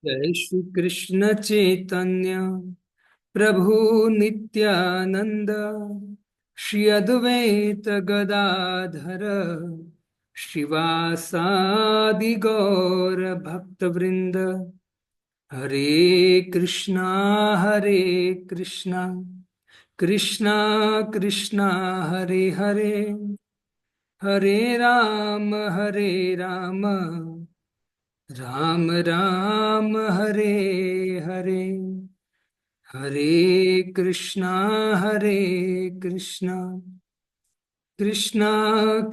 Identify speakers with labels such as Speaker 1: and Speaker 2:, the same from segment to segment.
Speaker 1: जय श्री कृष्ण चैतन्य प्रभु नित्यानंद श्री अद्वैत गदाधर शिवासादि गौर भक्त वृंद। हरे कृष्णा कृष्णा कृष्णा हरे हरे, हरे राम राम राम हरे हरे। हरे कृष्णा कृष्णा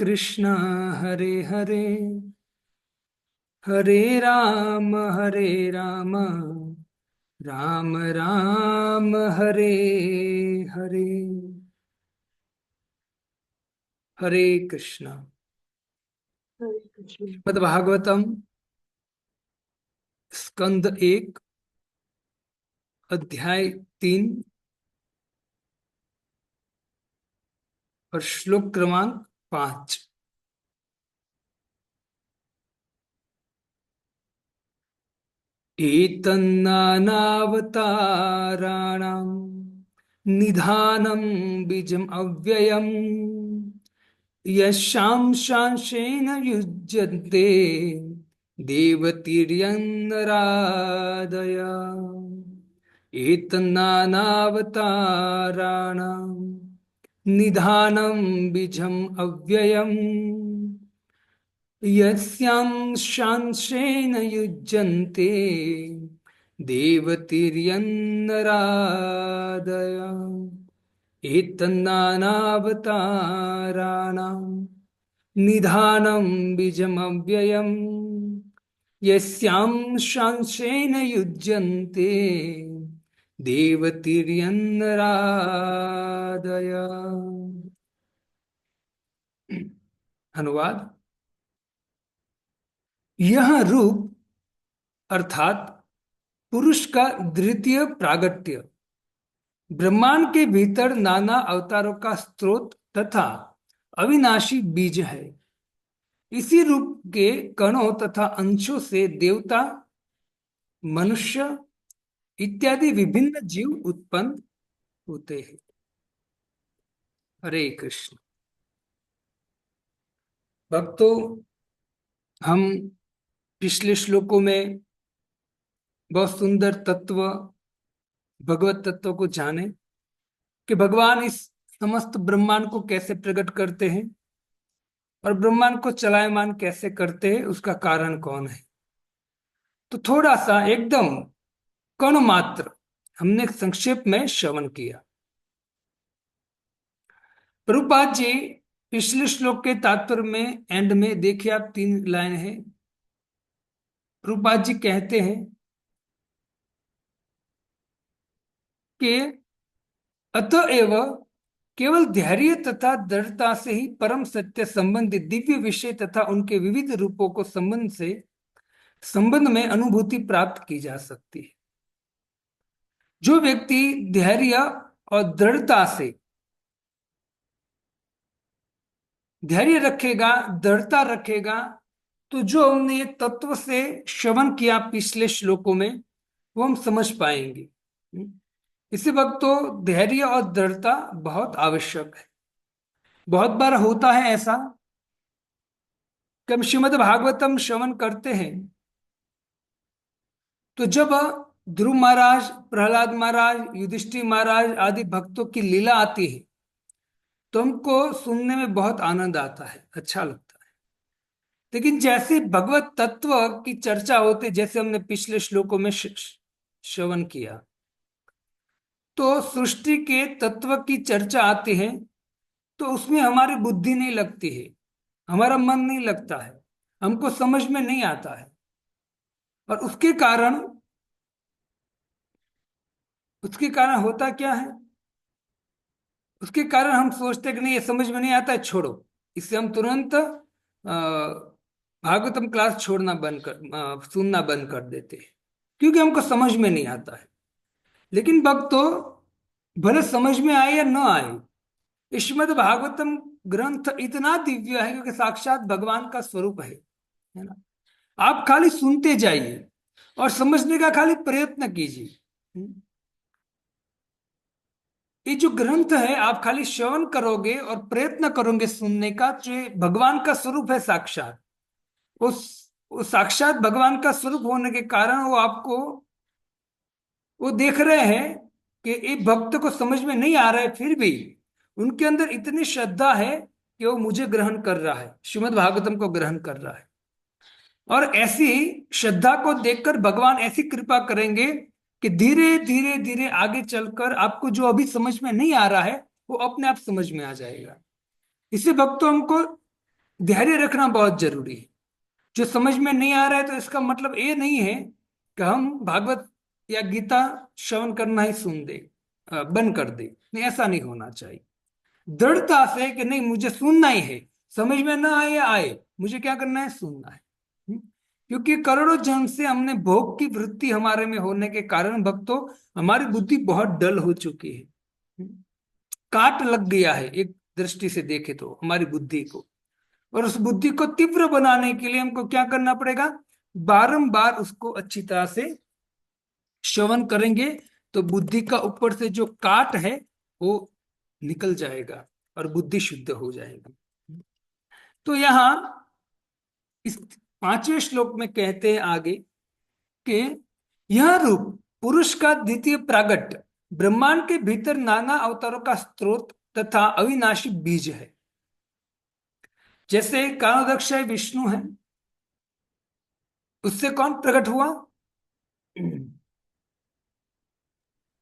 Speaker 1: कृष्णा हरे हरे, हरे राम राम राम हरे हरे। हरे कृष्णा।
Speaker 2: हरे कृष्ण।
Speaker 1: श्रीमद् भागवतम स्कंद एक, अध्याय 3 और श्लोक क्रमांक 5। एतन्नानावताराणां निधानं बीजम् अव्ययम् यशांशांशेन युज्यन्ते देवतीर्यन्नरादय। एतन्नानावताराणां निधानं बीजम् अव्ययम् यस्यांशांशेन युज्यन्ते देवतीर्यन्नरादय। एतन्नानावताराणां निधानं बीजमव्ययम् यस्यांशांशेन युज्यन्ते देवतीर्यन्नरादय। अनुवाद। यह रूप अर्थात पुरुष का द्वितीय प्रागट्य ब्रह्मांड के भीतर नाना अवतारों का स्रोत तथा अविनाशी बीज है। इसी रूप के कणों तथा अंशों से देवता, मनुष्य इत्यादि विभिन्न जीव उत्पन्न होते हैं। हरे कृष्ण। भक्तों, हम पिछले श्लोकों में बहुत सुंदर तत्व, भगवत तत्व को जाने कि भगवान इस समस्त ब्रह्मांड को कैसे प्रकट करते हैं और ब्रह्मांड को चलायमान कैसे करते हैं, उसका कारण कौन है। तो थोड़ा सा एकदम कण मात्र हमने संक्षेप में श्रवण किया। प्रभुपाद जी पिछले श्लोक के तात्पर्य में एंड में देखिए, आप 3 लाइन है। प्रभुपाद जी कहते हैं कि अतएव केवल धैर्य तथा दृढ़ता से ही परम सत्य संबंधी दिव्य विषय तथा उनके विविध रूपों को संबंध में अनुभूति प्राप्त की जा सकती है। जो व्यक्ति धैर्य और दृढ़ता से धैर्य रखेगा, दृढ़ता रखेगा, तो जो हमने तत्व से श्रवण किया पिछले श्लोकों में वो हम समझ पाएंगे। इसी वक्त तो धैर्य और दृढ़ता बहुत आवश्यक है। बहुत बार होता है ऐसा कि हम श्रीमद् भागवतम श्रवण करते हैं, तो जब ध्रुव महाराज, प्रहलाद महाराज, युधिष्ठिर महाराज आदि भक्तों की लीला आती है तो हमको सुनने में बहुत आनंद आता है, अच्छा लगता है। लेकिन जैसे भगवत तत्व की चर्चा होती, जैसे हमने पिछले श्लोकों में श्रवण किया, तो सृष्टि के तत्व की चर्चा आती है तो उसमें हमारी बुद्धि नहीं लगती है, हमारा मन नहीं लगता है, हमको समझ में नहीं आता है। और उसके कारण होता क्या है, उसके कारण हम सोचते हैं कि नहीं, ये समझ में नहीं आता है, छोड़ो। इससे हम तुरंत भागवतम क्लास सुनना बंद कर देते हैं, क्योंकि हमको समझ में नहीं आता है। लेकिन भक्तों, भले समझ में आए या न आए, श्रीमद् भागवतम ग्रंथ इतना दिव्य है क्योंकि साक्षात भगवान का स्वरूप है ना। आप खाली सुनते जाइए और समझने का खाली प्रयत्न कीजिए। ये जो ग्रंथ है आप खाली श्रवण करोगे और प्रयत्न करोगे सुनने का, जो ये भगवान का स्वरूप है साक्षात, उस वो साक्षात भगवान का स्वरूप होने के कारण वो आपको, वो देख रहे हैं कि एक भक्त को समझ में नहीं आ रहा है, फिर भी उनके अंदर इतनी श्रद्धा है कि वो मुझे ग्रहण कर रहा है, श्रीमद् भागवतम को ग्रहण कर रहा है। और ऐसी श्रद्धा को देखकर भगवान ऐसी कृपा करेंगे कि धीरे धीरे धीरे आगे चलकर आपको जो अभी समझ में नहीं आ रहा है वो अपने आप समझ में आ जाएगा। इससे भक्तों हमको धैर्य रखना बहुत जरूरी है। जो समझ में नहीं आ रहा है तो इसका मतलब ये नहीं है कि हम भागवत या गीता श्रवण करना ही सुन दे, बंद कर दे। नहीं, ऐसा नहीं होना चाहिए। दृढ़ता से कि नहीं, मुझे सुनना ही है, समझ में ना आए या आए, मुझे क्या करना है, सुनना है। क्योंकि करोड़ों जन्म से हमने भोग की वृत्ति हमारे में होने के कारण भक्तों हमारी बुद्धि बहुत डल हो चुकी है। काट लग गया है एक दृष्टि से देखे तो हमारी बुद्धि को। और उस बुद्धि को तीव्र बनाने के लिए हमको क्या करना पड़ेगा, बारंबार उसको अच्छी तरह से श्रवण करेंगे तो बुद्धि का ऊपर से जो काट है वो निकल जाएगा और बुद्धि शुद्ध हो जाएगी। तो यहाँ इस 5वें श्लोक में कहते हैं आगे कि यह रूप पुरुष का द्वितीय प्रागट्य ब्रह्मांड के भीतर नाना अवतारों का स्रोत तथा अविनाशी बीज है। जैसे कारणोदक्षय विष्णु है, उससे कौन प्रकट हुआ,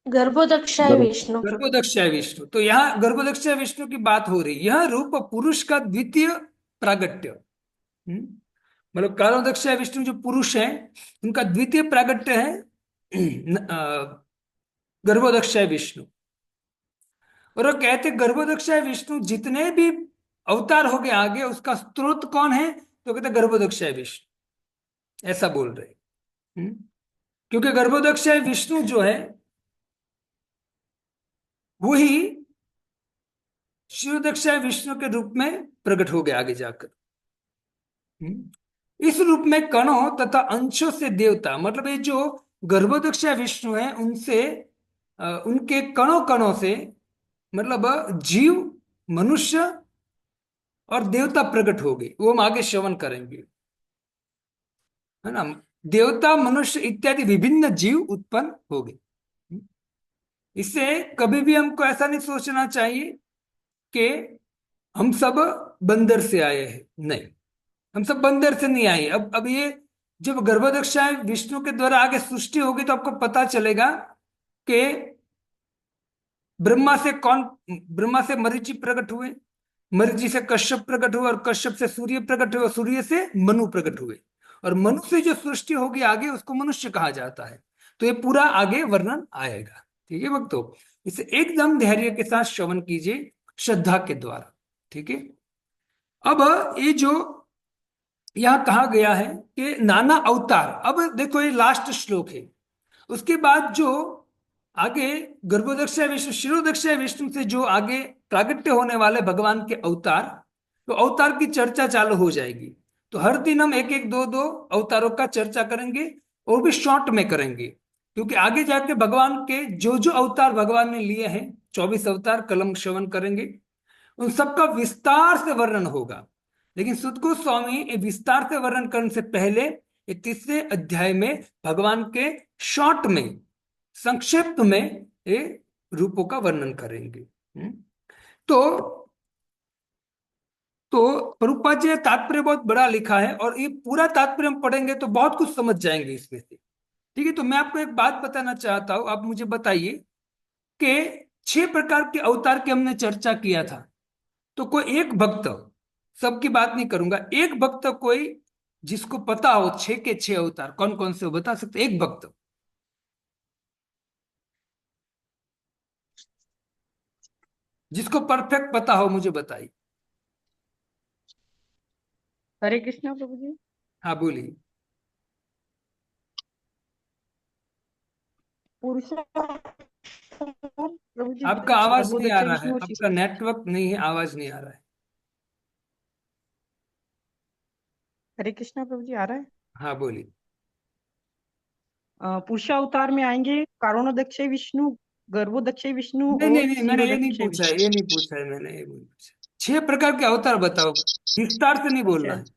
Speaker 2: गर्भोदक्षाय विष्णु।
Speaker 1: गर्भोदक्षय विष्णु। तो यहाँ गर्भोदक्षय विष्णु की बात हो रही, यह रूप पुरुष का द्वितीय प्रागट्य। मतलब कारणोदक्षय विष्णु जो पुरुष है उनका द्वितीय प्रागट्य है गर्भोदक्षय विष्णु। और वो कहते गर्भोदक्षय विष्णु जितने भी अवतार हो गए आगे उसका स्रोत कौन है, तो कहते गर्भोदक्षय विष्णु, ऐसा बोल रहे। क्योंकि गर्भोदक्षय विष्णु जो है वही शिरोदक्षय विष्णु के रूप में प्रकट हो गए आगे जाकर। इस रूप में कणों तथा अंशों से देवता, मतलब ये जो गर्भोदक्षय विष्णु है उनसे उनके कणों कणों से मतलब जीव, मनुष्य और देवता प्रकट हो गए। वो हम आगे श्रवण करेंगे, है ना। देवता, मनुष्य इत्यादि विभिन्न जीव उत्पन्न हो गए। इससे कभी भी हमको ऐसा नहीं सोचना चाहिए कि हम सब बंदर से आए हैं। नहीं, हम सब बंदर से नहीं आए। अब ये जब गर्भोदक्षाय विष्णु के द्वारा आगे सृष्टि होगी तो आपको पता चलेगा कि ब्रह्मा से कौन, ब्रह्मा से मरीचि प्रकट हुए, मरीचि से कश्यप प्रकट हुए और कश्यप से सूर्य प्रकट हुए और सूर्य से मनु प्रकट हुए। और मनु से जो सृष्टि होगी आगे उसको मनुष्य कहा जाता है। तो ये पूरा आगे वर्णन आएगा। ठीक है भक्तों, इसे एकदम धैर्य के साथ श्रवण कीजिए, श्रद्धा के द्वारा। ठीक है। अब ये जो यहां कहा गया है कि नाना अवतार, अब देखो ये लास्ट श्लोक है। उसके बाद जो आगे गर्भोदक्षय विष्णु, शिरोदक्षय विष्णु से जो आगे प्रागट्य होने वाले भगवान के अवतार, तो अवतार की चर्चा चालू हो जाएगी। तो हर दिन हम एक एक दो दो अवतारों का चर्चा करेंगे और भी शॉर्ट में करेंगे, क्योंकि आगे जाके भगवान के जो जो अवतार भगवान ने लिए हैं, 24 अवतार कलम श्रवण करेंगे, उन सबका विस्तार से वर्णन होगा। लेकिन सुद गोस्वामी ये विस्तार से वर्णन करने से पहले ये तीसरे अध्याय में भगवान के शॉर्ट में, संक्षिप्त में ये रूपों का वर्णन करेंगे। तो प्रभुपाद जी ने तात्पर्य बहुत बड़ा लिखा है और ये पूरा तात्पर्य हम पढ़ेंगे तो बहुत कुछ समझ जाएंगे इसमें से। ठीक है। तो मैं आपको एक बात बताना चाहता हूं, आप मुझे बताइए कि 6 प्रकार के अवतार की हमने चर्चा किया था। तो कोई एक भक्त, सबकी बात नहीं करूंगा, एक भक्त कोई जिसको पता हो 6 के 6 अवतार कौन कौन से हो, बता सकते एक भक्त जिसको परफेक्ट पता हो, मुझे बताइए।
Speaker 3: हरे कृष्णा प्रभु जी।
Speaker 1: हाँ बोलिए।
Speaker 3: पुरुषोत्तम प्रभु जी,
Speaker 1: आपका आवाज नहीं आ
Speaker 3: गर्भोदक्षय
Speaker 1: रहा है,
Speaker 3: विष्णु और
Speaker 1: आपका नेटवर्क नहीं है, आवाज नहीं आ रहा है।
Speaker 3: हरे कृष्णा प्रभु जी, आ रहा है।
Speaker 1: हाँ बोलिए।
Speaker 3: पुरुषावतार में आएंगे कारणोदक्ष विष्णु, गर्भोदक्ष विष्णु
Speaker 1: नहीं नहीं
Speaker 3: और
Speaker 1: नहीं, मैंने ये नहीं
Speaker 3: क्षीरोदक्ष
Speaker 1: पूछा है,
Speaker 3: विष्णु।
Speaker 1: ये नहीं पूछा है मैंने, ये नहीं पूछा। 6 प्रकार के अवतार बताओ, विस्तार से नहीं बोलना
Speaker 3: अच्छा,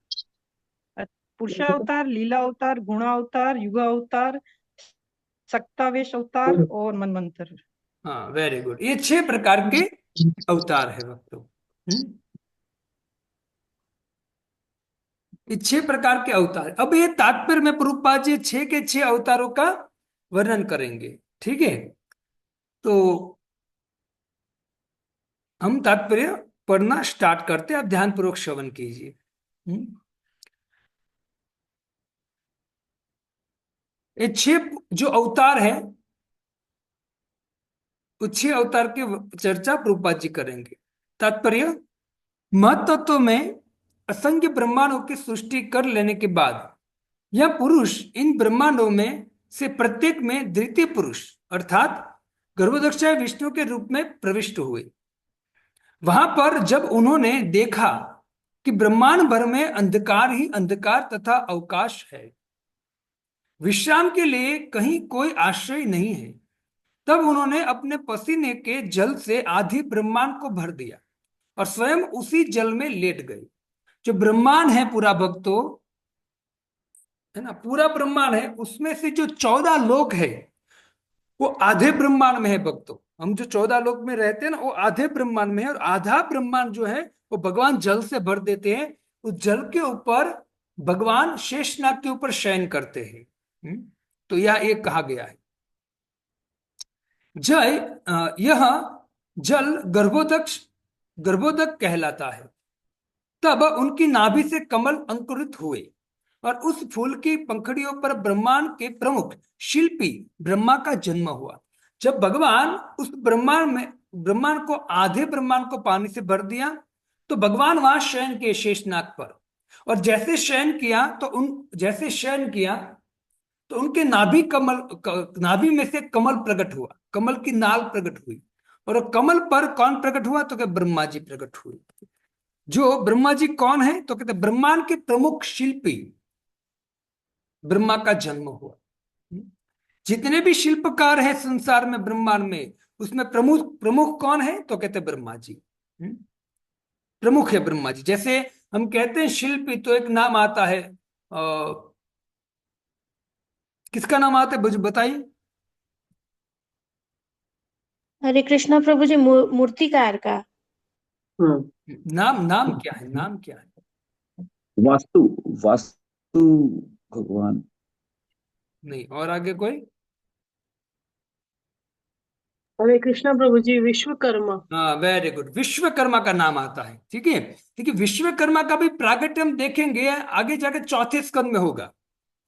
Speaker 1: है।
Speaker 3: पुरुषावतार, लीला अवतार, गुणावतार, युगा अवतार, सक्तावेश अवतार और मनवंतर।
Speaker 1: हाँ, वेरी गुड, ये 6 प्रकार के अवतार है भक्तों। ये 6 प्रकार के अवतार। अब ये तात्पर्य में प्रभुपाद जी 6 के 6 अवतारों का वर्णन करेंगे, ठीक है। तो हम तात्पर्य पढ़ना स्टार्ट करते हैं, आप ध्यानपूर्वक श्रवण कीजिए। ये 6 जो अवतार है, वो 6 अवतार की चर्चा प्रभुपाद जी करेंगे। तात्पर्य, महतत्व में असंख्य ब्रह्मांडों की सृष्टि कर लेने के बाद यह पुरुष इन ब्रह्मांडों में से प्रत्येक में द्वितीय पुरुष अर्थात गर्भोदक्ष विष्णु के रूप में प्रविष्ट हुए। वहां पर जब उन्होंने देखा कि ब्रह्मांड भर में अंधकार ही अंधकार तथा अवकाश है, विश्राम के लिए कहीं कोई आश्रय नहीं है, तब उन्होंने अपने पसीने के जल से आधी ब्रह्मांड को भर दिया और स्वयं उसी जल में लेट गए। जो ब्रह्मांड है पूरा भक्तों, है ना, पूरा ब्रह्मांड है, उसमें से जो 14 लोक है वो आधे ब्रह्मांड में है भक्तों। हम जो 14 लोक में रहते हैं ना, वो आधे ब्रह्मांड में है, और आधा ब्रह्मांड जो है वो भगवान जल से भर देते हैं। उस जल के ऊपर भगवान शेषनाग के ऊपर शयन करते हैं। तो यह एक कहा गया है। यह जल गर्भोदक कहलाता है। तब उनकी नाभि से कमल अंकुरित हुए और उस फूल की पंखड़ियों पर ब्रह्मांड के प्रमुख शिल्पी ब्रह्मा का जन्म हुआ। जब भगवान उस ब्रह्मांड को आधे ब्रह्मांड को पानी से भर दिया, तो भगवान वहां शयन किए शेषनाग पर, और जैसे शयन किया तो उनके नाभि में से कमल प्रकट हुआ, कमल की नाल प्रकट हुई, और कमल पर कौन प्रकट हुआ? तो क्या ब्रह्मा जी प्रकट हुए। जो ब्रह्मा जी कौन है? तो कहते ब्रह्मांड के प्रमुख शिल्पी ब्रह्मा का जन्म हुआ। जितने भी शिल्पकार हैं संसार में, ब्रह्मांड में, उसमें प्रमुख प्रमुख कौन है? तो कहते ब्रह्मा जी प्रमुख है। ब्रह्मा जी, जैसे हम कहते हैं शिल्पी, तो एक नाम आता है, किसका नाम आता है बताइए?
Speaker 2: हरे कृष्णा प्रभु जी, मूर्तिकार का।
Speaker 1: नाम क्या है? नाम क्या है?
Speaker 4: वास्तु वास्तु भगवान।
Speaker 1: नहीं, और आगे कोई?
Speaker 5: हरे कृष्णा प्रभु जी, विश्वकर्मा।
Speaker 1: हाँ, वेरी गुड, विश्वकर्मा का नाम आता है। ठीक है, देखिए विश्वकर्मा का भी प्रागट्य हम देखेंगे आगे जाके 4थे स्कंद में होगा,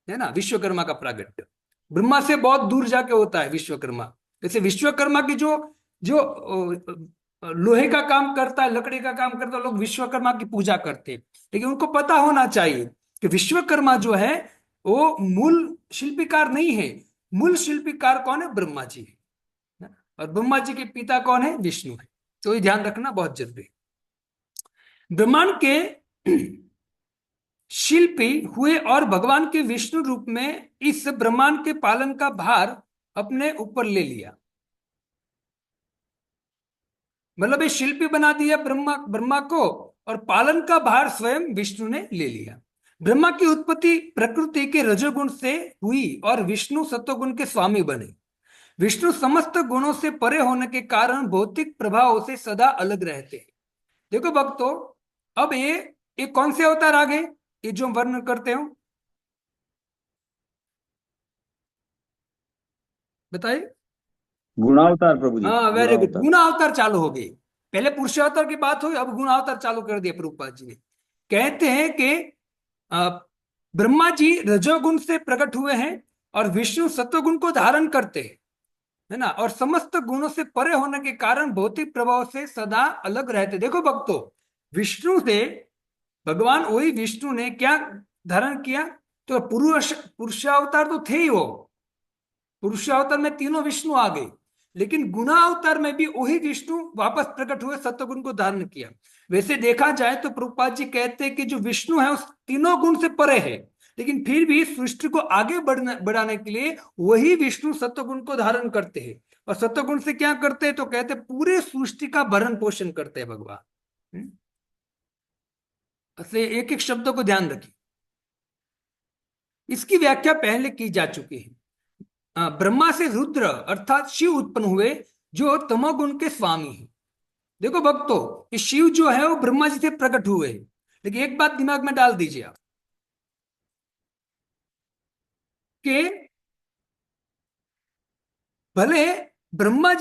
Speaker 1: है ना। विश्वकर्मा का प्रागट्य ब्रह्मा से बहुत दूर जाके होता है विश्वकर्मा। जैसे विश्वकर्मा की जो जो लोहे का काम करता है, लकड़ी का काम करता है, लोग विश्वकर्मा की पूजा करते हैं। लेकिन उनको पता होना चाहिए कि विश्वकर्मा जो है वो मूल शिल्पीकार नहीं है। मूल शिल्पीकार कौन है? ब्रह्मा जी है, और ब्रह्मा जी के पिता कौन है? विष्णु है। तो ये ध्यान रखना बहुत जरूरी है। ब्रह्मांड के शिल्पी हुए और भगवान के विष्णु रूप में इस ब्रह्मांड के पालन का भार अपने ऊपर ले लिया। मतलब ये शिल्पी बना दिया ब्रह्मा को, और पालन का भार स्वयं विष्णु ने ले लिया। ब्रह्मा की उत्पत्ति प्रकृति के रजोगुण से हुई और विष्णु सत्वगुण के स्वामी बने। विष्णु समस्त गुणों से परे होने के कारण भौतिक प्रभावों से सदा अलग रहते हैं। देखो भक्तों, अब ये कौन से अवतार आ गए? ये जो हम वर्णन करते हो, बताइए।
Speaker 4: गुणावतार प्रभु जी।
Speaker 1: हाँ, वेरी गुड,
Speaker 4: गुणावतार।
Speaker 1: गुणावतार चालू हो गए। पहले पुरुषावतार की बात हुई, अब गुणावतार चालू कर दिया प्रभुपाद जी ने। कहते हैं कि ब्रह्मा जी रजोगुण से प्रकट हुए हैं और विष्णु सत्वगुण को धारण करते हैं, है ना, और समस्त गुणों से परे होने के कारण भौतिक प्रभाव से सदा अलग रहते। देखो भक्तों, विष्णु से भगवान, वही विष्णु ने क्या धारण किया? तो पुरुषावतार तो थे ही, वो पुरुषावतार में तीनों विष्णु आ गए, लेकिन गुणावतार में भी वही विष्णु वापस प्रकट हुए, सत्वगुण को धारण किया। वैसे देखा जाए तो प्रभुपाद जी कहते हैं कि जो विष्णु है उस तीनों गुण से परे है, लेकिन फिर भी सृष्टि को आगे बढ़ाने के लिए वही विष्णु सत्वगुण को धारण करते हैं। और सत्वगुण से क्या करते हैं, तो कहते हैं पूरे सृष्टि का भरण पोषण करते हैं भगवान। ऐसे एक एक शब्दों को ध्यान रखिए। इसकी व्याख्या पहले की जा चुकी है। ब्रह्मा से रुद्र अर्थात शिव उत्पन्न हुए, जो तमोगुण के स्वामी है। देखो भक्तों, ये शिव जो है वो ब्रह्मा जी से प्रकट हुए हैं। लेकिन एक बात दिमाग में डाल दीजिए आप कि भले ब्रह्मा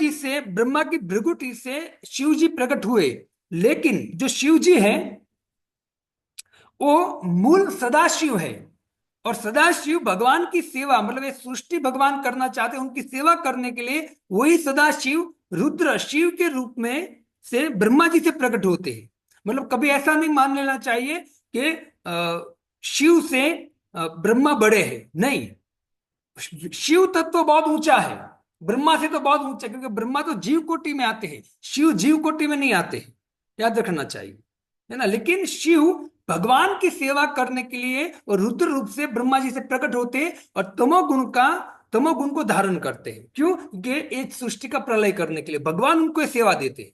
Speaker 1: की भृगुटी से शिव जी प्रकट हुए, लेकिन जो शिव जी है वो मूल सदाशिव है। और सदाशिव भगवान की सेवा, मतलब ये सृष्टि भगवान करना चाहते हैं, उनकी सेवा करने के लिए वही सदाशिव रुद्र शिव के रूप में से ब्रह्मा जी से प्रकट होते हैं। मतलब कभी ऐसा नहीं मान लेना चाहिए कि शिव से ब्रह्मा बड़े हैं, नहीं। शिव तत्व तो बहुत ऊंचा है, ब्रह्मा से तो बहुत ऊंचा, क्योंकि ब्रह्मा तो जीव कोटि में आते हैं, शिव जीव कोटि में नहीं आते हैं, याद रखना चाहिए, है ना। लेकिन शिव भगवान की सेवा करने के लिए और रुद्र रूप से ब्रह्मा जी से प्रकट होते हैं और तमोगुण को धारण करते हैं। क्यों? क्योंकि एक सृष्टि का प्रलय करने के लिए भगवान उनको सेवा देते हैं।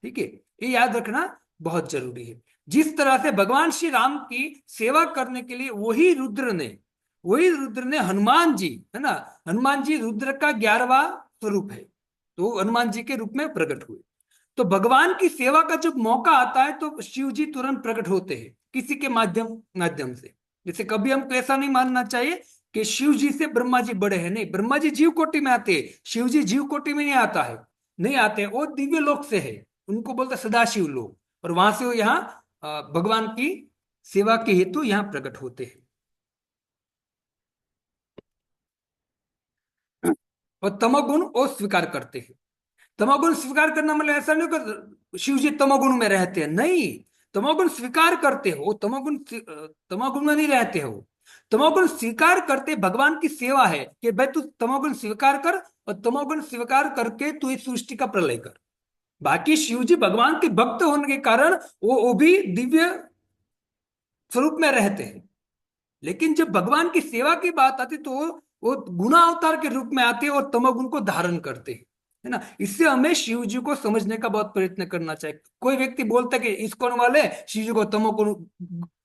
Speaker 1: ठीक है, ये याद रखना बहुत जरूरी है। जिस तरह से भगवान श्री राम की सेवा करने के लिए वही रुद्र ने हनुमान जी, है ना, हनुमान जी रुद्र का 11वां स्वरूप है, तो हनुमान जी के रूप में प्रकट हुए। तो भगवान की सेवा का जब मौका आता है तो शिव जी तुरंत प्रकट होते हैं किसी के माध्यम से। जैसे कभी हमको ऐसा नहीं मानना चाहिए कि शिव जी से ब्रह्मा जी बड़े हैं, नहीं। ब्रह्मा जी जीव कोटि में आते हैं, शिव जी जीव कोटि में नहीं आते, वो दिव्य लोक से है, उनको बोलते सदाशिव लोक, और वहां से वो यहाँ भगवान की सेवा के हेतु यहाँ प्रकट होते हैं। और तमोगुण वो स्वीकार करते हैं। तमोगुण स्वीकार करना मतलब ऐसा नहीं कि शिव जी तमोगुण में रहते हैं, नहीं। तमोगुण स्वीकार करते हो, तमोगुण में नहीं रहते हो। तमोगुण स्वीकार करते भगवान की सेवा है कि भाई तू तमोगुण स्वीकार कर, और तमोगुण स्वीकार करके तू इस सृष्टि का प्रलय कर। बाकी शिव जी भगवान के भक्त होने के कारण वो भी दिव्य स्वरूप में रहते हैं। लेकिन जब भगवान की सेवा की बात आती तो वो गुणा अवतार के रूप में आते हैं और तमोगुण को धारण करते हैं, है ना। इससे हमें शिव जी को समझने का बहुत प्रयत्न करना चाहिए। कोई व्यक्ति बोलता है कि इस्कॉन वाले शिव जी को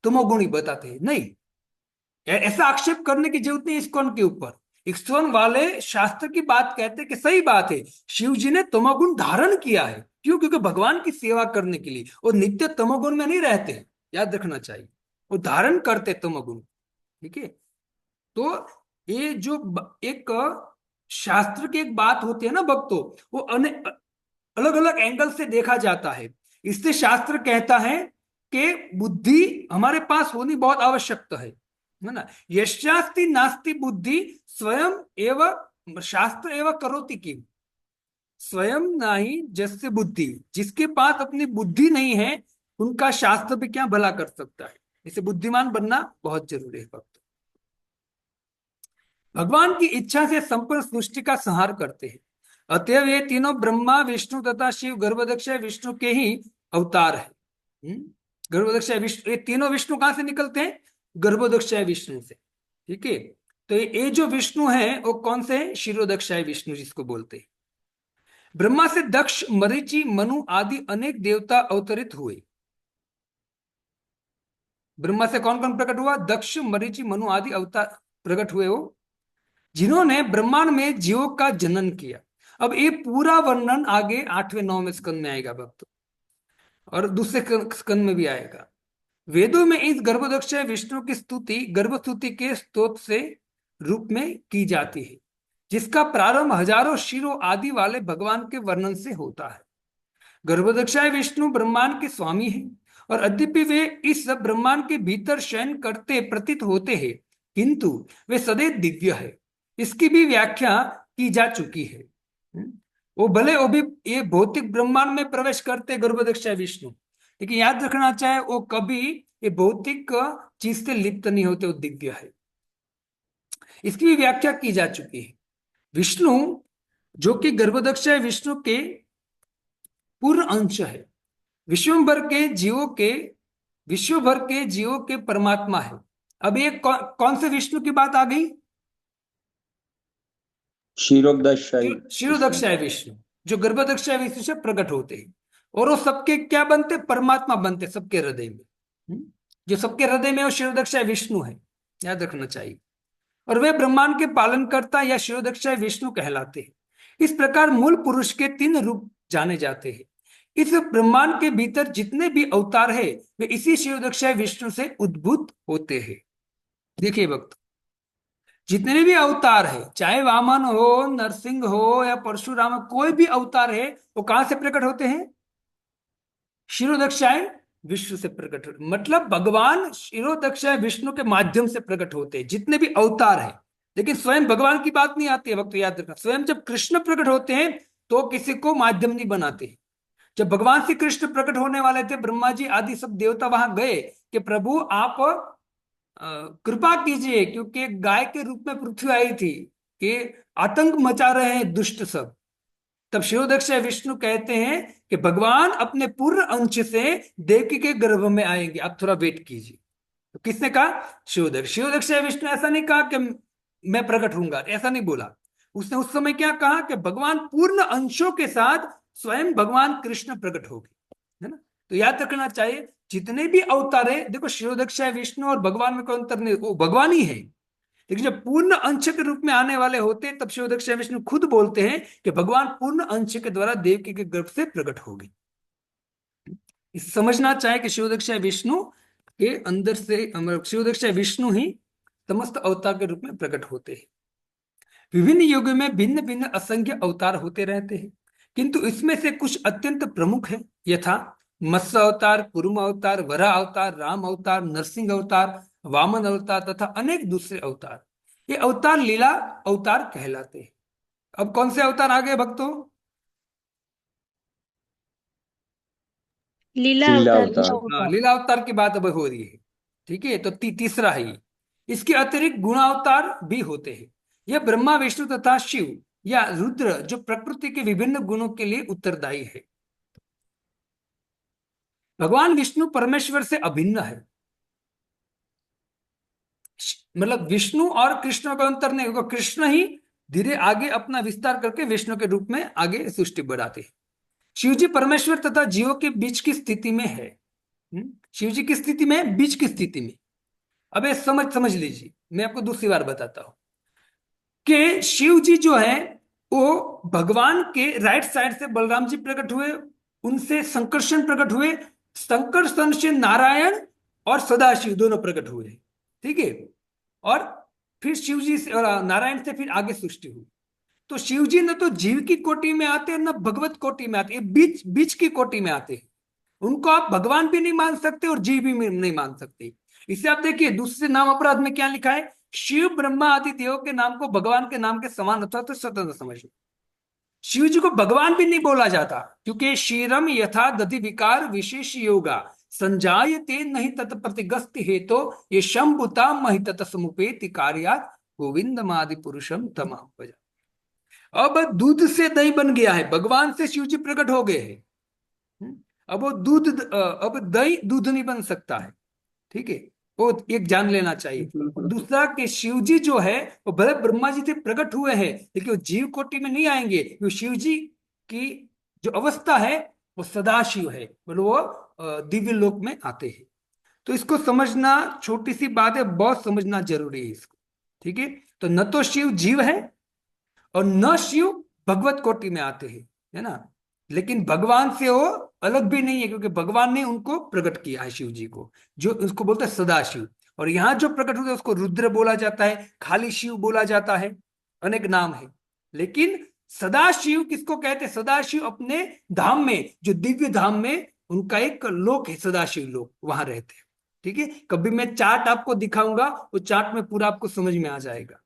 Speaker 1: तमोगुणी बताते हैं, नहीं। ऐसा आक्षेप करने की जरूरत नहीं इस्कॉन के ऊपर। इस्कॉन वाले शास्त्र की बात कहते हैं कि सही बात है, शिव जी ने तमोगुण धारण किया है। क्यों? क्योंकि भगवान की सेवा करने के लिए वो नित्य तमोगुण में नहीं रहते, याद रखना चाहिए, वो धारण करते तमोगुण। ठीक है, तो ये जो एक शास्त्र की एक बात होती है ना भक्तों, वो अलग अलग एंगल से देखा जाता है। इससे शास्त्र कहता है कि बुद्धि हमारे पास होनी बहुत आवश्यकता है ना। यशास्ति नास्ति बुद्धि स्वयं एवं शास्त्र एवं करोति की। स्वयं नहीं जैसे बुद्धि, जिसके पास अपनी बुद्धि नहीं है उनका शास्त्र भी क्या भला कर सकता है। इसे बुद्धिमान बनना बहुत जरूरी है भक्त। भगवान की इच्छा से संपूर्ण सृष्टि का संहार करते हैं। अतएव ये तीनों ब्रह्मा विष्णु तथा शिव गर्भदक्ष विष्णु के ही अवतार है। गर्भदक्ष विष्णु, ये तीनों विष्णु कहां से निकलते हैं? गर्भदक्ष विष्णु से। ठीक है, तो ये जो विष्णु है वो कौन से है? शिरोदक्ष विष्णु जिसको बोलते हैं। ब्रह्मा से दक्ष, मरीचि, मनु आदि अनेक देवता अवतरित हुए। ब्रह्मा से कौन कौन प्रकट हुआ? दक्ष, मरीचि, मनु आदि अवतार प्रकट हुए हो, जिन्होंने ब्रह्मांड में जीवों का जनन किया। अब ये पूरा वर्णन आगे 8वें 9वें स्कंद में आएगा भक्त, और दूसरे स्कंद में भी आएगा। वेदों में इस गर्भदक्ष विष्णु की स्तुति गर्भस्तुति के स्तोत्र से रूप में की जाती है, जिसका प्रारंभ हजारों शिरों आदि वाले भगवान के वर्णन से होता है। गर्भदक्ष विष्णु ब्रह्मांड के स्वामी है, और यद्यपि वे इस ब्रह्मांड के भीतर शयन करते प्रतीत होते हैं, किंतु वे सदैव दिव्य है। इसकी भी व्याख्या की जा चुकी है। वो भी ये भौतिक ब्रह्मांड में प्रवेश करते गर्भदक्ष विष्णु, लेकिन याद रखना चाहे वो कभी ये भौतिक चीज से लिप्त नहीं होते, वो दिव्य है। इसकी भी व्याख्या की जा चुकी है। विष्णु जो कि गर्भदक्ष विष्णु के पूर्ण अंश है, विश्वभर के जीवों के परमात्मा है। अब ये कौन से विष्णु की बात आ गई?
Speaker 4: क्षीरोदक्षाई
Speaker 1: क्षीरोदक्षाय विष्णु, जो गर्भदक्षाय विष्णु से प्रकट होते हैं। और वो सबके क्या बनते? परमात्मा बनते सबके हृदय में। जो सबके हृदय में वो क्षीरोदक्षाय विष्णु है, याद रखना चाहिए। और वे ब्रह्मांड के पालनकर्ता या क्षीरोदक्षाय विष्णु कहलाते हैं। इस प्रकार मूल पुरुष के 3 रूप जाने जाते हैं। इस ब्रह्मांड के भीतर जितने भी अवतार है वे इसी क्षीरोदक्षाय विष्णु से उद्भूत होते हैं। देखिए भक्त, जितने भी अवतार है, चाहे वामन हो, नरसिंह हो या परशुराम, कोई भी अवतार है, वो कहां से प्रकट होते हैं? क्षीरोदक्षाय विष्णु से प्रकट होते। मतलब भगवान क्षीरोदक्षाय विष्णु के माध्यम से प्रकट होते हैं जितने भी अवतार है। लेकिन स्वयं भगवान की बात नहीं आती है भक्त, याद रखना। स्वयं जब कृष्ण प्रकट होते हैं तो किसी को माध्यम नहीं बनाते। जब भगवान श्री कृष्ण प्रकट होने वाले थे, ब्रह्मा जी आदि सब देवता वहां गए कि प्रभु आप कृपा कीजिए, क्योंकि गाय के रूप में पृथ्वी आई थी कि आतंक मचा रहे हैं दुष्ट सब। तब क्षीरोदक्षाय विष्णु कहते हैं कि भगवान अपने पूर्ण अंश से देवकी के गर्भ में आएंगे, आप थोड़ा वेट कीजिए। तो किसने कहा? क्षीरोदक्षाय विष्णु। ऐसा नहीं कहा कि मैं प्रकट होऊंगा, ऐसा नहीं बोला उसने। उस समय क्या कहा कि भगवान पूर्ण अंशों के साथ स्वयं भगवान कृष्ण प्रकट हो गए, है ना। तो याद रखना चाहिए, जितने भी अवतार है, देखो क्षीरोदक्षाय विष्णु और भगवान में कोई अंतर नहीं, वो भगवान ही है। लेकिन जब पूर्ण अंश के रूप में आने वाले होते हैं तब क्षीरोदक्षाय विष्णु खुद बोलते हैं कि भगवान पूर्ण अंश के द्वारा देवकी के गर्भ से प्रकट हो गए। इस समझना चाहिए कि क्षीरोदक्षाय विष्णु के अंदर से क्षीरोदक्षाय विष्णु ही समस्त अवतार के रूप में प्रकट होते हैं। विभिन्न युगों में भिन्न भिन्न असंख्य अवतार होते रहते हैं, किंतु इसमें से कुछ अत्यंत प्रमुख है, यथा मत्स्य अवतार, कुर्म अवतार, वराह अवतार, राम अवतार, नरसिंह अवतार, वामन अवतार तथा अनेक दूसरे अवतार। ये अवतार लीला अवतार कहलाते हैं। अब कौन से अवतार आ गए भक्तों?
Speaker 2: लीला
Speaker 4: लीला
Speaker 2: अवतार।
Speaker 4: अवतार।
Speaker 1: लीला अवतार की बात अब हो रही है। ठीक है, तो तीसरा है ये। इसके अतिरिक्त गुणावतार भी होते हैं। यह ब्रह्मा, विष्णु तथा शिव या रुद्र जो प्रकृति के विभिन्न गुणों के लिए उत्तरदायी है। भगवान विष्णु परमेश्वर से अभिन्न है। मतलब विष्णु और कृष्ण का अंतर नहीं होगा। कृष्ण ही धीरे आगे अपना विस्तार करके विष्णु के रूप में आगे सृष्टि बढ़ाते हैं। शिव जी परमेश्वर तथा जीवों के बीच की स्थिति में है। शिव जी की स्थिति में, बीच की स्थिति में। अब ये समझ लीजिए, मैं आपको दूसरी बार बताता हूं कि शिव जी जो है वो भगवान के राइट साइड से बलराम जी प्रकट हुए, उनसे संकर्षण प्रकट हुए, संकर्षण से नारायण और सदाशिव दोनों प्रकट हुए। ठीक है, और फिर शिव जी से और नारायण से फिर आगे सृष्टि हुई। तो शिव जी न तो जीव की कोटि में आते हैं न भगवत कोटि में आते हैं, बीच बीच की कोटि में आते हैं। उनको आप भगवान भी नहीं मान सकते और जीव भी नहीं मान सकते। इसे आप देखिए, दूसरे नाम अपराध में क्या लिखा है? शिव ब्रह्मा आदि देवों के नाम को भगवान के नाम के समान अथवा तो स्वतंत्र समझ लो। शिव जी को भगवान भी नहीं बोला जाता, क्योंकि क्षीरम यथा दधि विकार विशेष योगा संजायते नहीं तत्प्रतिगस्ति हेतो ये शंभुता महितत समुपेति कार्यात् गोविंदमादि पुरुषम तमः भजा। अब दूध से दही बन गया है, भगवान से शिव जी प्रकट हो गए हैं। अब वो दूध, अब दही दूध नहीं बन सकता है। ठीक है, वो एक जान लेना चाहिए। दूसरा कि शिव जी जो है वो भले ब्रह्मा जी से प्रकट हुए हैं, लेकिन वो जीव कोटि में नहीं आएंगे। वो शिव जी की जो अवस्था है वो सदाशिव है, मतलब वो दिव्य लोक में आते हैं। तो इसको समझना, छोटी सी बात है, बहुत समझना जरूरी है इसको। ठीक है, तो न तो शिव जीव है और न शिव भगवत कोटि में आते हैं, है ना। लेकिन भगवान से वो अलग भी नहीं है, क्योंकि भगवान ने उनको प्रकट किया है, शिव जी को, जो उसको बोलते हैं सदाशिव। और यहाँ जो प्रकट होता है उसको रुद्र बोला जाता है, खाली शिव बोला जाता है, अनेक नाम है। लेकिन सदाशिव किसको कहते हैं? सदाशिव अपने धाम में, जो दिव्य धाम में उनका एक लोक है, सदाशिव लोक, वहां रहते हैं। ठीक है, कभी मैं चार्ट आपको दिखाऊंगा, वो चार्ट में पूरा आपको समझ में आ जाएगा।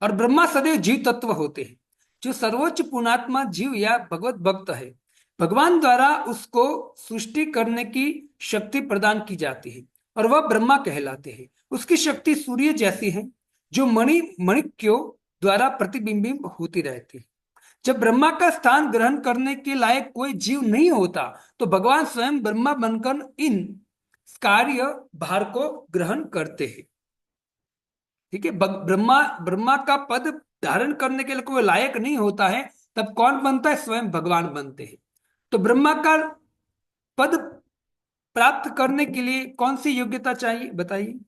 Speaker 1: और ब्रह्मा सदैव जीव तत्व होते हैं। जो सर्वोच्च पुण्यात्मा जीव या भगवत भक्त है, भगवान द्वारा उसको सृष्टि करने की शक्ति प्रदान की जाती है और वह ब्रह्मा कहलाते हैं। उसकी शक्ति सूर्य जैसी है, जो मणिक्यों द्वारा प्रतिबिंबित होती रहती है। जब ब्रह्मा का स्थान ग्रहण करने के लायक कोई जीव नहीं होता तो भगवान स्वयं ब्रह्मा बनकर इन कार्य भार को ग्रहण करते हैं। ठीक है, ब्रह्मा ब्रह्मा का पद धारण करने के लिए कोई लायक नहीं होता है, तब कौन बनता है? स्वयं भगवान बनते हैं। तो ब्रह्मा का पद प्राप्त करने के लिए कौन सी योग्यता चाहिए, बताइए।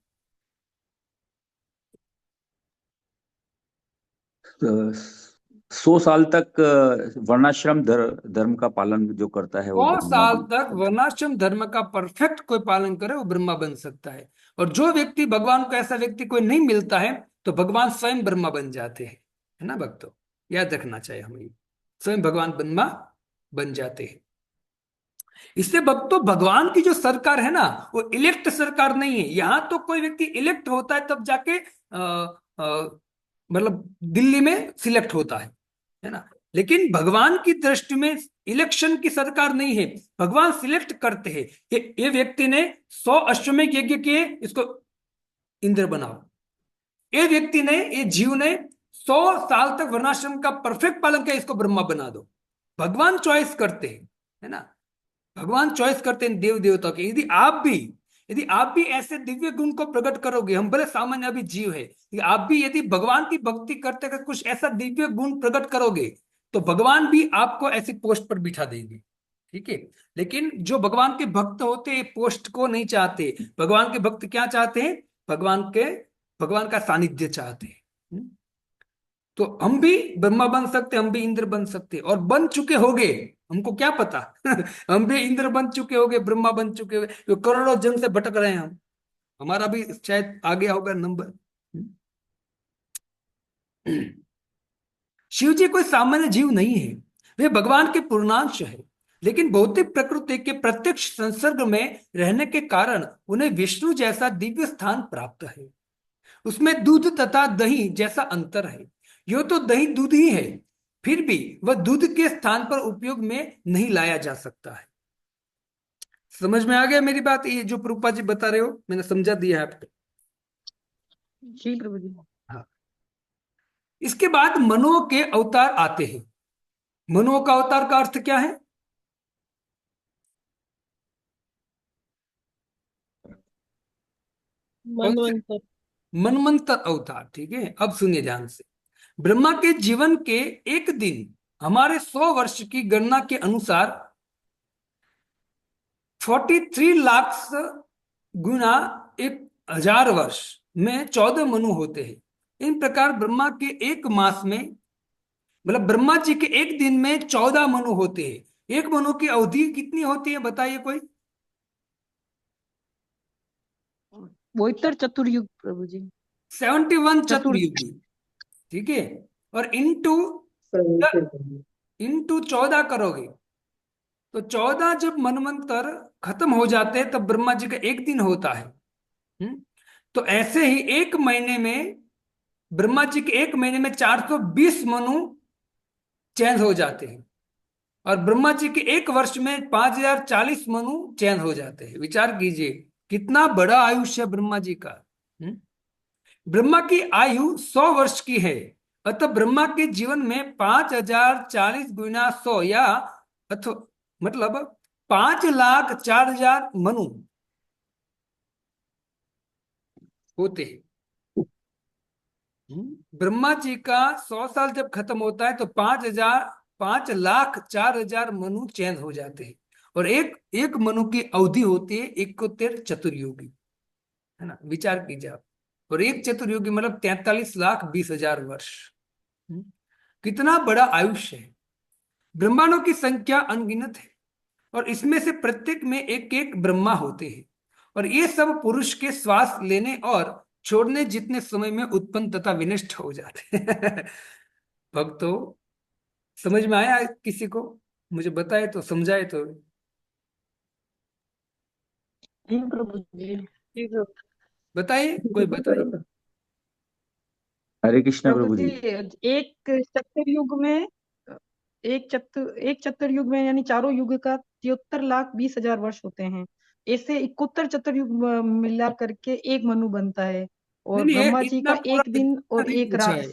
Speaker 4: 100 साल तक वर्णाश्रम धर्म का पालन जो करता है वो
Speaker 1: 100
Speaker 4: ब्रह्मा
Speaker 1: साल
Speaker 4: बन
Speaker 1: तक वर्णाश्रम धर्म का परफेक्ट कोई पालन करे वो ब्रह्मा बन सकता है। और जो व्यक्ति, भगवान को ऐसा व्यक्ति कोई नहीं मिलता है, तो भगवान स्वयं ब्रह्मा बन जाते हैं, है ना भक्तों? याद रखना चाहिए हमें, स्वयं भगवान ब्रह्मा बन जाते हैं। इससे भक्तों, भगवान की जो सरकार है ना, वो इलेक्ट सरकार नहीं है। यहां तो कोई व्यक्ति इलेक्ट होता है तब जाके मतलब दिल्ली में सिलेक्ट होता है ना। लेकिन भगवान की दृष्टि में इलेक्शन की सरकार नहीं है, भगवान सिलेक्ट करते हैं। ये व्यक्ति ने 100 अश्वमेध यज्ञ किए, इसको इंद्र बनाओ। ये व्यक्ति ने, ये जीव ने 100 साल तक वर्णाश्रम का परफेक्ट पालन किया, इसको ब्रह्मा बना दो। भगवान चॉइस करते हैं, है ना। भगवान चॉइस करते हैं देव देवता के। यदि आप भी ऐसे दिव्य गुण को प्रकट करोगे, हम भले सामान्य अभी जीव है, आप भी यदि भगवान की भक्ति करते करते कुछ ऐसा दिव्य गुण प्रकट करोगे, तो भगवान भी आपको ऐसी पोस्ट पर बिठा देंगे। ठीक है, लेकिन जो भगवान के भक्त होते हैं पोस्ट को नहीं चाहते। भगवान के भक्त क्या चाहते हैं? भगवान का सानिध्य चाहते हैं। तो हम भी ब्रह्मा बन सकते, हम भी इंद्र बन सकते, और बन चुके होंगे, हमको क्या पता। हम भी इंद्र बन चुके होंगे, ब्रह्मा बन चुके होंगे, तो करोड़ों जन्म से भटक रहे हैं हम। हमारा भी शायद आ गया होगा नंबर। शिव जी कोई सामान्य जीव नहीं है, वे भगवान के पूर्णांश है। लेकिन भौतिक प्रकृति के प्रत्यक्ष संसर्ग में रहने के कारण उन्हें विष्णु जैसा दिव्य स्थान प्राप्त है। उसमें दूध तथा दही जैसा अंतर है। यो तो दही दूध ही है, फिर भी वह दूध के स्थान पर उपयोग में नहीं लाया जा सकता है। समझ में आ गया मेरी बात? ये जो प्रभुपाद जी बता रहे हो, मैंने समझा दिया है आपको।
Speaker 3: जी प्रभु जी।
Speaker 1: हाँ, इसके बाद मनुओं के अवतार आते हैं। मनुओं का अवतार का अर्थ क्या है?
Speaker 5: मनवंतर।
Speaker 1: मनवंतर अवतार। ठीक है, अब सुनिए ध्यान से। ब्रह्मा के जीवन के एक दिन हमारे 100 वर्ष की गणना के अनुसार 43 लाख गुना 1000 वर्ष में 14 मनु होते हैं। इन प्रकार ब्रह्मा के एक मास में, मतलब ब्रह्मा जी के एक दिन में 14 मनु होते हैं। एक मनु की अवधि कितनी होती है, बताइए कोई?
Speaker 3: बोईतर चतुर्युग प्रभु जी।
Speaker 1: 71 चतुर्युगी। ठीक है, और इंटू 14 करोगे तो 14 जब मनवंतर खत्म हो जाते हैं तब ब्रह्मा जी का एक दिन होता है। तो ऐसे ही एक महीने में, ब्रह्मा जी के एक महीने में 420 मनु चेंज हो जाते हैं, और ब्रह्मा जी के एक वर्ष में 5040 मनु चेंज हो जाते हैं। विचार कीजिए कितना बड़ा आयुष्य है ब्रह्मा जी का। ब्रह्मा की आयु 100 वर्ष की है, अतः ब्रह्मा के जीवन में 5040 गुना 100 या अथवा मतलब 5,04,000 मनु होते हैं। ब्रह्मा जी का 100 साल जब खत्म होता है तो 5,04,000 मनु चेंज हो जाते हैं, और एक एक मनु की अवधि होती है 71 चतुर्युगी, है ना। विचार कीजिए आप। और एक चतुर्युगी मतलब 43,20,000 वर्ष। कितना बड़ा आयुष्य है। ब्रह्मांडों की संख्या अनगिनत है, और इसमें से प्रत्येक में एक एक ब्रह्मा होते हैं, और ये सब पुरुष के श्वास लेने और छोड़ने जितने समय में उत्पन्न तथा विनष्ट हो जाते हैं। भक्तों, समझ में आया किसी को? मुझे बताए तो, समझाए तो।
Speaker 3: जी प्रभु जी।
Speaker 5: जी प्रभु।
Speaker 1: बताइए, कोई बताइए।
Speaker 4: हरे कृष्णा
Speaker 3: प्रभु
Speaker 4: प्रभु
Speaker 3: जी,
Speaker 4: जी।
Speaker 3: एक चतुर्युग में यानी चारों युग का 73,20,000 वर्ष होते हैं। ऐसे 71 चतुर्युग मिला करके एक मनु बनता है,
Speaker 1: नहीं
Speaker 3: और
Speaker 1: नहीं,
Speaker 3: ब्रह्मा जी
Speaker 1: इतना
Speaker 3: का
Speaker 1: पूरा
Speaker 3: एक दिन
Speaker 1: इतना
Speaker 3: और
Speaker 1: नहीं
Speaker 3: एक
Speaker 1: पूछा
Speaker 3: रात
Speaker 1: है।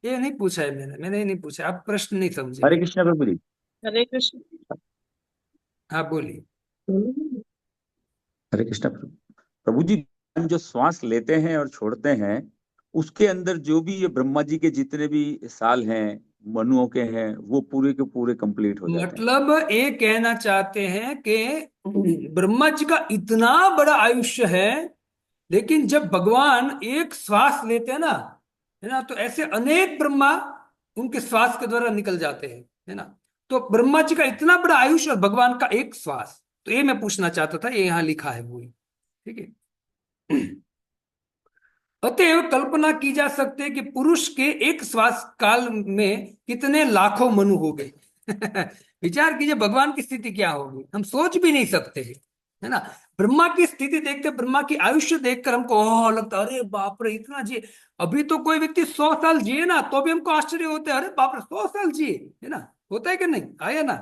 Speaker 1: ये नहीं पूछा है मैंने ये नहीं पूछा, आप प्रश्न नहीं समझे
Speaker 4: हरे
Speaker 1: मेरे।
Speaker 4: कृष्णा प्रभु जी।
Speaker 5: हरे कृष्ण।
Speaker 1: आप बोलिए।
Speaker 4: हरे कृष्णा प्रभु। प्रभु जी, हम जो श्वास लेते हैं और छोड़ते हैं, उसके अंदर जो भी ये ब्रह्मा जी के जितने भी साल हैं, मनुओं के हैं, वो पूरे के पूरे कंप्लीट हो जाते हैं।
Speaker 1: मतलब ये कहना चाहते हैं कि ब्रह्मा जी का इतना बड़ा आयुष्य है, लेकिन जब भगवान एक श्वास लेते हैं ना, है ना, तो ऐसे अनेक ब्रह्मा उनके श्वास के द्वारा निकल जाते हैं, है ना। तो ब्रह्मा जी का इतना बड़ा आयुष्य और भगवान का एक श्वास, तो ये मैं पूछना चाहता था, ये यहाँ लिखा है वो, ठीक है। अतएव कल्पना की जा सकती है कि पुरुष के एक श्वास काल में कितने लाखों मनु हो गए। विचार कीजिए भगवान की स्थिति क्या होगी, हम सोच भी नहीं सकते हैं, है ना। ब्रह्मा की स्थिति देखते, ब्रह्मा की आयुष्य देखकर हमको ओह लगता, अरे बाप रे इतना जिए। अभी तो कोई व्यक्ति 100 साल जिए ना, तो भी हमको आश्चर्य होता है, अरे बाप रे 100 साल जिए, है ना। होता है कि नहीं, आया ना।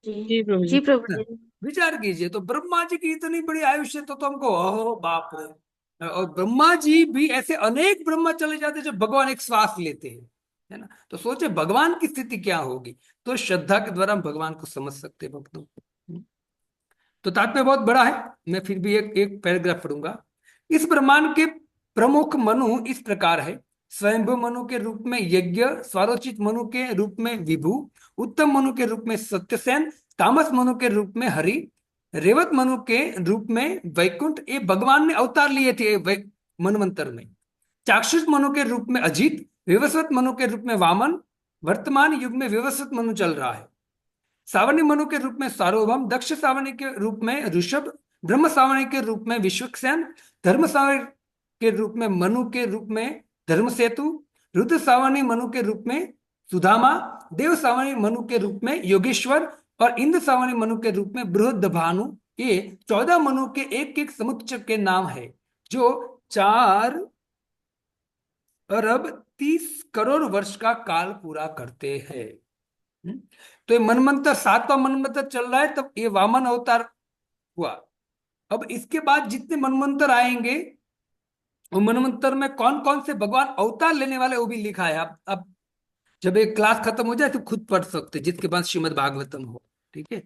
Speaker 5: जी प्रभु
Speaker 2: जी
Speaker 5: जी।
Speaker 2: प्रभु जी।
Speaker 1: विचार कीजिए, तो ब्रह्मा जी की इतनी बड़ी आयुष्य, तो हमको ओह बाप रे। और ब्रह्मा जी भी ऐसे अनेक ब्रह्मा चले जाते हैं जब भगवान एक श्वास लेते हैं, है ना। तो सोचे भगवान की स्थिति क्या होगी। तो श्रद्धा के द्वारा हम भगवान को समझ सकते हैं भक्तों। तो तात्पर्य बहुत बड़ा है, मैं फिर भी एक एक पैराग्राफ पढ़ूंगा। इस ब्रह्मांड के प्रमुख मनु इस प्रकार है। स्वयंभू मनु के रूप में यज्ञ, स्वारोचित मनु के रूप में विभु, उत्तम मनु के रूप में सत्यसेन, तामस मनु के रूप में हरि, रेवत मनु के रूप में वैकुंठ, ये भगवान ने अवतार लिए थे मनवंतर में। चाक्षुष मनु के रूप में अजित, विवस्वत मनु के रूप में वामन, वर्तमान युग में विवस्वत मनु चल रहा है। सावनी मनु के रूप में सार्वभौम, दक्ष सावनी के रूप में ऋषभ, ब्रह्म सावनी के रूप में विश्वक्सेन, धर्म सावनी के रूप में मनु के रूप में धर्म सेतु, रुद्र सावनी मनु के रूप में सुदामा, देव सावनी मनु के रूप में योगेश्वर और इंद्र सावनी मनु के रूप में बृहदभानु। ये 14 मनु के एक एक समुच्चय के नाम है, जो 4 अरब 30 करोड़ वर्ष का काल पूरा करते हैं। तो ये मनमंत्र 7वां मनमंत्र चल रहा है, तब ये वामन अवतार हुआ। अब इसके बाद जितने मनमंत्र आएंगे, वो मनमंत्र में कौन कौन से भगवान अवतार लेने वाले वो भी लिखा है। अब जब एक क्लास खत्म हो जाए तो खुद पढ़ सकते, जिसके पास श्रीमद् भागवतम हो, ठीक है।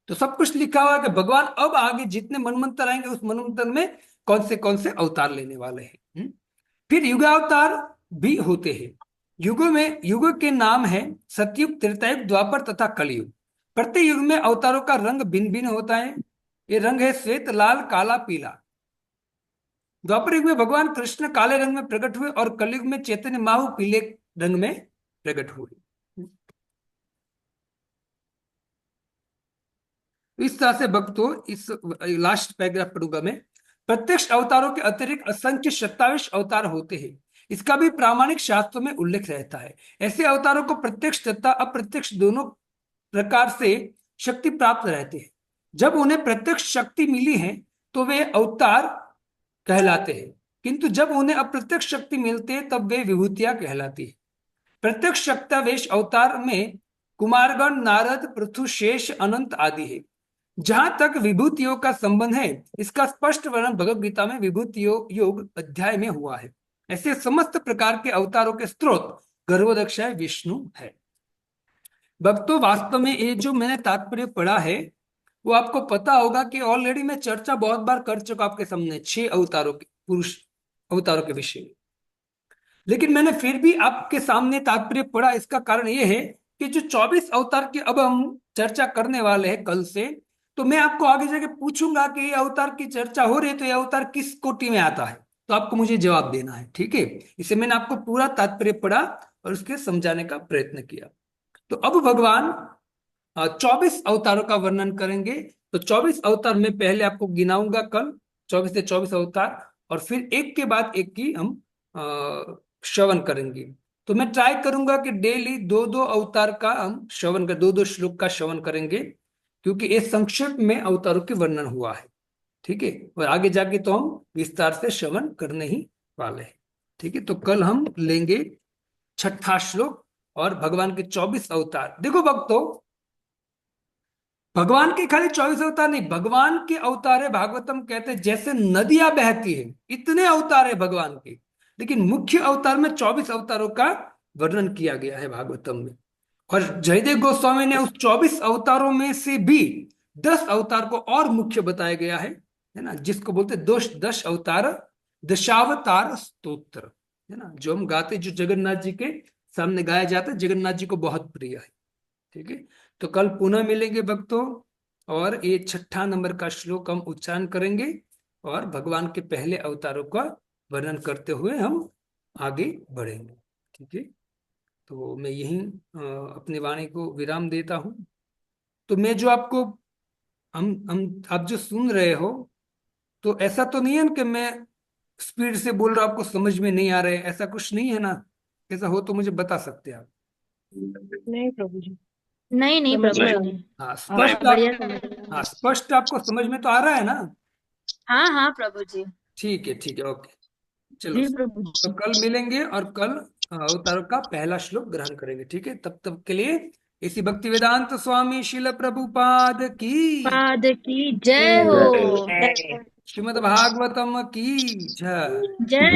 Speaker 1: तो सब कुछ लिखा हुआ है कि भगवान अब आगे जितने मनमंत्र आएंगे उस मनमंत्र में कौन से अवतार लेने वाले हैं। फिर युगावतार भी होते हैं। युगों के नाम है सतयुग, त्रेतायुग, द्वापर तथा कलयुग। प्रत्येक युग में अवतारों का रंग भिन्न भिन्न होता है। ये रंग है श्वेत, लाल, काला, पीला। द्वापर युग में भगवान कृष्ण काले रंग में प्रकट हुए और कलयुग में चैतन्य महाप्रभु पीले रंग में प्रकट हुए। इस तरह से भक्तों, इस लास्ट पैराग्राफ पढ़ूंगा मैं। प्रत्यक्ष अवतारों के अतिरिक्त असंख्य 27 अवतार होते हैं, इसका भी प्रामाणिक शास्त्रों में उल्लेख रहता है। ऐसे अवतारों को प्रत्यक्ष तथा अप्रत्यक्ष दोनों प्रकार से शक्ति प्राप्त रहते हैं। जब उन्हें प्रत्यक्ष शक्ति मिली है तो वे अवतार कहलाते हैं, किंतु जब उन्हें अप्रत्यक्ष शक्ति मिलती है तब वे विभूतियां कहलाती है। प्रत्यक्ष शक्तावेश अवतार में कुमारगण, नारद, पृथु, शेष, अनंत आदि है। जहां तक विभूतियों का संबंध है, इसका स्पष्ट वर्णन भगवद गीता में विभूति योग अध्याय में हुआ है। ऐसे समस्त प्रकार के अवतारों के स्रोत गर्भोदक्षाय विष्णु है। भक्तों, वास्तव में ये जो मैंने तात्पर्य पढ़ा है वो आपको पता होगा कि ऑलरेडी मैं चर्चा बहुत बार कर चुका आपके सामने 6 अवतारों के, पुरुष अवतारों के विषय में। लेकिन मैंने फिर भी आपके सामने तात्पर्य पढ़ा, इसका कारण यह है कि जो 24 अवतार की अब हम चर्चा करने वाले हैं कल से, तो मैं आपको आगे जाके पूछूंगा कि ये अवतार की चर्चा हो रही है तो ये अवतार किस कोटि में आता है, तो आपको मुझे जवाब देना है, ठीक है। इसे मैंने आपको पूरा तात्पर्य पढ़ा और उसके समझाने का प्रयत्न किया। तो अब भगवान 24 अवतारों का वर्णन करेंगे। तो 24 अवतार मैं पहले आपको गिनाऊंगा कल, 24 से 24 अवतार, और फिर एक के बाद एक की हम श्रवण करेंगे। तो मैं ट्राई करूंगा कि डेली 2-2 अवतार का हम श्रवण कर, 2-2 श्लोक का श्रवण करेंगे, क्योंकि ये संक्षिप्त में अवतारों के वर्णन हुआ है, ठीक है। और आगे जाके तो हम विस्तार से श्रवण करने ही वाले हैं, ठीक है। तो कल हम लेंगे 6ठा श्लोक और भगवान के 24 अवतार। देखो भक्तों, भगवान के खाली 24 अवतार नहीं, भगवान के अवतार है, भागवतम कहते हैं जैसे नदियां बहती है, इतने अवतार है भगवान के। लेकिन मुख्य अवतार में 24 अवतारों का वर्णन किया गया है भागवतम में। और जयदेव गोस्वामी ने उस 24 अवतारों में से भी 10 अवतार को और मुख्य बताया गया है ना, जिसको बोलते दोष 10 अवतार, दशावतार स्तोत्र, है ना, जो हम गाते, जो जगन्नाथ जी के सामने गाया जाता है, जगन्नाथ जी को बहुत प्रिय है। ठीक है, तो कल पुनः मिलेंगे भक्तों, और ये 6 नंबर का श्लोक हम उच्चारण करेंगे और भगवान के पहले अवतारों का वर्णन करते हुए हम आगे बढ़ेंगे। ठीक है, तो मैं यही अपनी वाणी को विराम देता हूँ। तो मैं जो आपको हम आप जो सुन रहे हो, तो ऐसा तो नहीं है ना कि मैं स्पीड से बोल रहा हूं, आपको समझ में नहीं आ रहा है, ऐसा कुछ नहीं है ना? ऐसा हो तो मुझे बता सकते हैं आप।
Speaker 3: नहीं प्रभु जी,
Speaker 2: नहीं नहीं
Speaker 3: समझ
Speaker 2: प्रभु
Speaker 3: में
Speaker 2: जी,
Speaker 3: आ
Speaker 2: नहीं।
Speaker 3: रहा
Speaker 1: हाँ,
Speaker 3: आ रहा
Speaker 1: स्पष्ट
Speaker 3: है।
Speaker 2: बढ़िया
Speaker 1: आप,
Speaker 2: समझ रहे
Speaker 1: हाँ,
Speaker 2: हैं।
Speaker 1: स्पष्ट आपको समझ में तो आ रहा है ना?
Speaker 2: हाँ हाँ प्रभु जी।
Speaker 1: ठीक है, ठीक है, ओके, चलो।
Speaker 3: जी प्रभु
Speaker 1: तो
Speaker 3: जी।
Speaker 1: कल मिलेंगे और कल अवतारों का पहला श्लोक ग्रहण करेंगे। ठीक है, तब तक के लिए इसी भक्ति वेदांत स्वामी शिल प्रभुपाद की,
Speaker 2: पाद की जय
Speaker 3: जय
Speaker 2: हो।
Speaker 4: जय
Speaker 1: श्रीमद् भागवतम की जय।
Speaker 2: जय